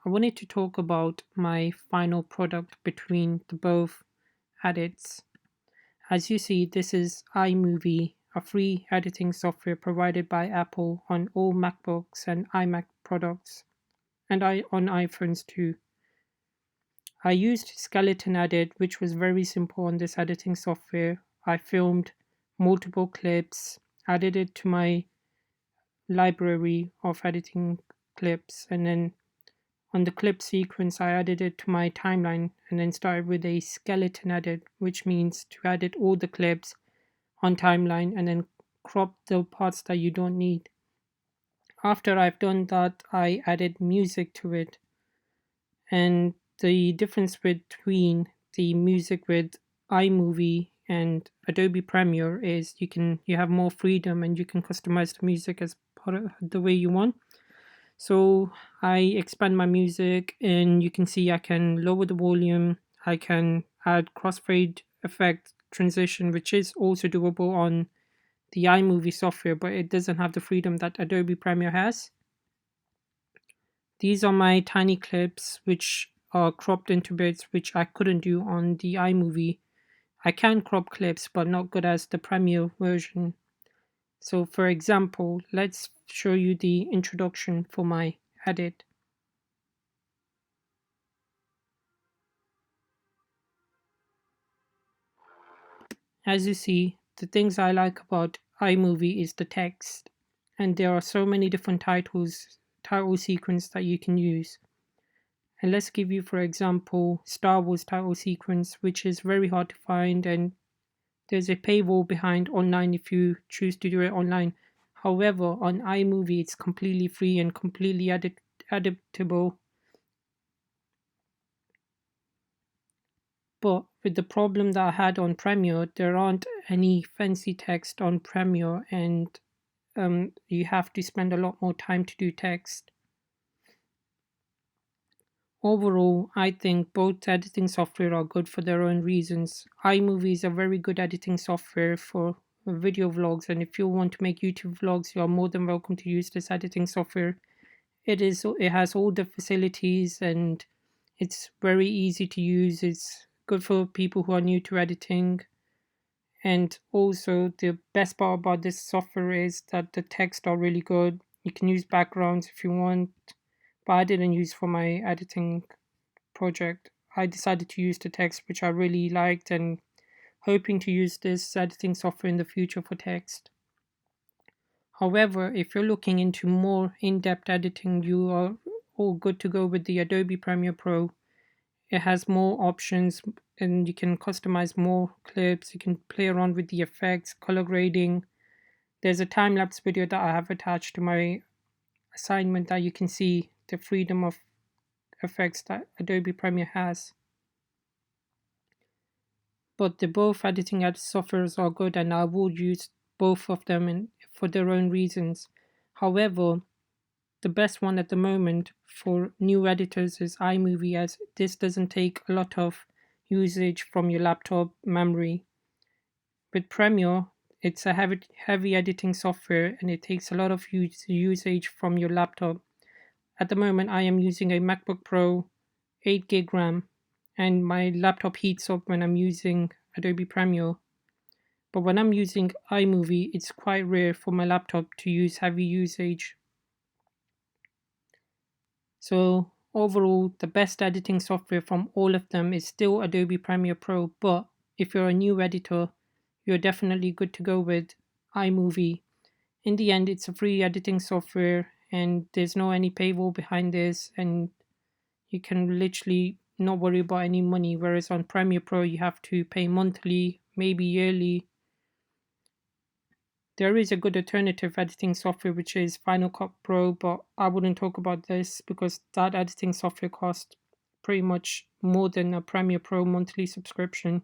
I wanted to talk about my final product between the both edits. As you see, this is iMovie, a free editing software provided by Apple on all MacBooks and iMac products, and on iPhones too. I used Skeleton Edit, which was very simple on this editing software. I filmed multiple clips, added it to my library of editing clips, and then on the clip sequence, I added it to my timeline and then started with a skeleton edit, which means to edit all the clips on timeline and then crop the parts that you don't need. After I've done that, I added music to it. And the difference between the music with iMovie and Adobe Premiere is you have more freedom and you can customize the music as part of the way you want. So I expand my music, and you can see I can lower the volume. I can add crossfade effect transition, which is also doable on the iMovie software, but it doesn't have the freedom that Adobe Premiere has. These are my tiny clips, which are cropped into bits, which I couldn't do on the iMovie. I can crop clips, but not good as the Premiere version. So, for example, let's show you the introduction for my edit. As you see, the things I like about iMovie is the text, and there are so many different title sequence that you can use. And let's give you, for example, Star Wars title sequence, which is very hard to find, and there's a paywall behind online if you choose to do it online. However, on iMovie, it's completely free and completely adaptable. But with the problem that I had on Premiere, there aren't any fancy text on Premiere, and you have to spend a lot more time to do text. Overall, I think both editing software are good for their own reasons. iMovie is a very good editing software for video vlogs, and if you want to make YouTube vlogs, you are more than welcome to use this editing software. It has all the facilities, and it's very easy to use. It's good for people who are new to editing. And also, the best part about this software is that the text are really good. You can use backgrounds if you want, but I didn't use for my editing project. I decided to use the text, which I really liked, and hoping to use this editing software in the future for text. However, if you're looking into more in depth editing, you are all good to go with the Adobe Premiere Pro. It has more options and you can customize more clips. You can play around with the effects, color grading. There's a time lapse video that I have attached to my assignment that you can see the freedom of effects that Adobe Premiere has. But the both editing softwares are good, and I would use both of them for their own reasons. However, the best one at the moment for new editors is iMovie, as this doesn't take a lot of usage from your laptop memory. With Premiere, it's a heavy editing software and it takes a lot of usage from your laptop. At the moment, I am using a MacBook Pro 8 gig RAM, and my laptop heats up when I'm using Adobe Premiere. But when I'm using iMovie, it's quite rare for my laptop to use heavy usage. So overall, the best editing software from all of them is still Adobe Premiere Pro. But if you're a new editor, you're definitely good to go with iMovie. In the end, it's a free editing software, and there's no any paywall behind this, and you can literally not worry about any money. Whereas on Premiere Pro, you have to pay monthly, maybe yearly. There is a good alternative editing software which is Final Cut Pro, but I wouldn't talk about this because that editing software costs pretty much more than a Premiere Pro monthly subscription.